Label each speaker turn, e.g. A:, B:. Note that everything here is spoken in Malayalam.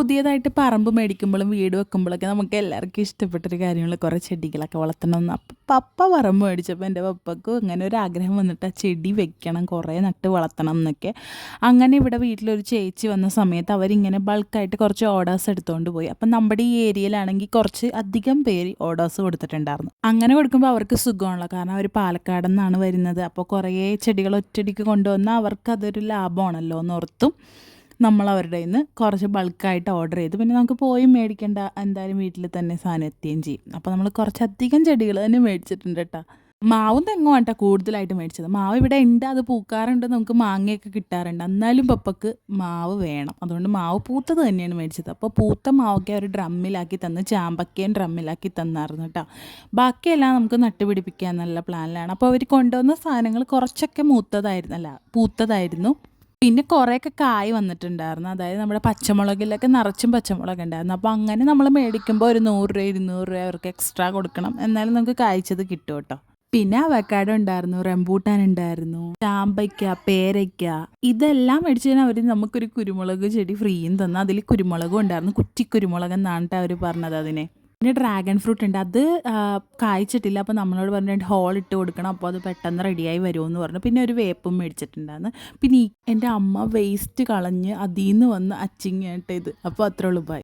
A: പുതിയതായിട്ട് പറമ്പ് മേടിക്കുമ്പോഴും വീട് വെക്കുമ്പോഴൊക്കെ നമുക്ക് എല്ലാവർക്കും ഇഷ്ടപ്പെട്ടൊരു കാര്യങ്ങൾ കുറേ ചെടികളൊക്കെ വളർത്തണമെന്ന്. അപ്പം പപ്പ പറമ്പ് മേടിച്ചപ്പോൾ എൻ്റെ പപ്പക്കും അങ്ങനെ ഒരു ആഗ്രഹം വന്നിട്ട് ആ ചെടി വെക്കണം, കുറേ നട്ട് വളർത്തണം എന്നൊക്കെ. അങ്ങനെ ഇവിടെ വീട്ടിലൊരു ചേച്ചി വന്ന സമയത്ത് അവരിങ്ങനെ ബൾക്കായിട്ട് കുറച്ച് ഓർഡേഴ്സ് എടുത്തുകൊണ്ട് പോയി. അപ്പം നമ്മുടെ ഈ ഏരിയയിലാണെങ്കിൽ കുറച്ച് അധികം പേര് ഓർഡേഴ്സ് കൊടുത്തിട്ടുണ്ടായിരുന്നു. അങ്ങനെ കൊടുക്കുമ്പോൾ അവർക്ക് സുഖമാണല്ലോ, കാരണം അവർ പാലക്കാട് നിന്നാണ് വരുന്നത്. അപ്പോൾ കുറേ ചെടികൾ ഒറ്റയടിക്ക് കൊണ്ടുവന്നാൽ അവർക്കതൊരു ലാഭമാണല്ലോ എന്നോർത്തും നമ്മൾ അവരുടെ നിന്ന് കുറച്ച് ബൾക്കായിട്ട് ഓർഡർ ചെയ്തു. പിന്നെ നമുക്ക് പോയി മേടിക്കേണ്ട, എന്തായാലും വീട്ടിൽ തന്നെ സാധനം എത്തുകയും ചെയ്യും. അപ്പോൾ നമ്മൾ കുറച്ചധികം ചെടികൾ തന്നെ മേടിച്ചിട്ടുണ്ട് കേട്ടോ. മാവും തെങ്ങും കേട്ടോ കൂടുതലായിട്ട് മേടിച്ചത്. മാവ് ഇവിടെ ഉണ്ട്, അത് പൂക്കാറുണ്ട്, നമുക്ക് മാങ്ങയൊക്കെ കിട്ടാറുണ്ട്. എന്നാലും പപ്പക്ക് മാവ് വേണം, അതുകൊണ്ട് മാവ് പൂത്തത് തന്നെയാണ് മേടിച്ചത്. അപ്പോൾ പൂത്ത മാവൊക്കെ ഒരു ഡ്രമ്മിലാക്കി തന്ന്, ചാമ്പക്കയും ഡ്രമ്മിലാക്കി തന്നായിരുന്നു കേട്ടോ. ബാക്കിയെല്ലാം നമുക്ക് നട്ടുപിടിപ്പിക്കാൻ നല്ല പ്ലാനിലാണ്. അപ്പോൾ അവർ കൊണ്ടുവന്ന സാധനങ്ങൾ കുറച്ചൊക്കെ പൂത്തതായിരുന്നു. പിന്നെ കുറേയൊക്കെ കായ് വന്നിട്ടുണ്ടായിരുന്നു. അതായത് നമ്മുടെ പച്ചമുളകിലൊക്കെ നിറച്ചും പച്ചമുളക് ഉണ്ടായിരുന്നു. അപ്പോൾ അങ്ങനെ നമ്മൾ മേടിക്കുമ്പോൾ ഒരു 100 രൂപ 200 രൂപ അവർക്ക് എക്സ്ട്രാ കൊടുക്കണം, എന്നാലും നമുക്ക് കായ്ച്ചത് കിട്ടും കേട്ടോ. പിന്നെ അവക്കാഡോ ഉണ്ടായിരുന്നു, റംബൂട്ടാൻ ഉണ്ടായിരുന്നു, ചാമ്പയ്ക്ക, പേരയ്ക്ക, ഇതെല്ലാം മേടിച്ചു കഴിഞ്ഞാൽ അവർ നമുക്കൊരു കുരുമുളക് ചെടി ഫ്രീയും തന്നു. അതിൽ കുരുമുളകും ഉണ്ടായിരുന്നു, കുറ്റിക്കുരുമുളക് എന്നാണ് അവർ പറഞ്ഞത് അതിനെ. പിന്നെ ഡ്രാഗൺ ഫ്രൂട്ട് ഉണ്ട്, അത് കായ്ച്ചിട്ടില്ല. അപ്പോൾ നമ്മളോട് പറഞ്ഞിട്ട് ഹോൾ ഇട്ട് കൊടുക്കണം, അപ്പോൾ അത് പെട്ടെന്ന് റെഡിയായി വരുമെന്ന് പറഞ്ഞു. പിന്നെ ഒരു വേപ്പും മേടിച്ചിട്ടുണ്ടായിരുന്നു. പിന്നെ എൻ്റെ അമ്മ വേസ്റ്റ് കളഞ്ഞ് അതിൽ നിന്ന് വന്ന് അച്ചിങ്ങായിട്ട് ഇത്. അപ്പോൾ അത്രേ ഉള്ളൂ, ബൈ.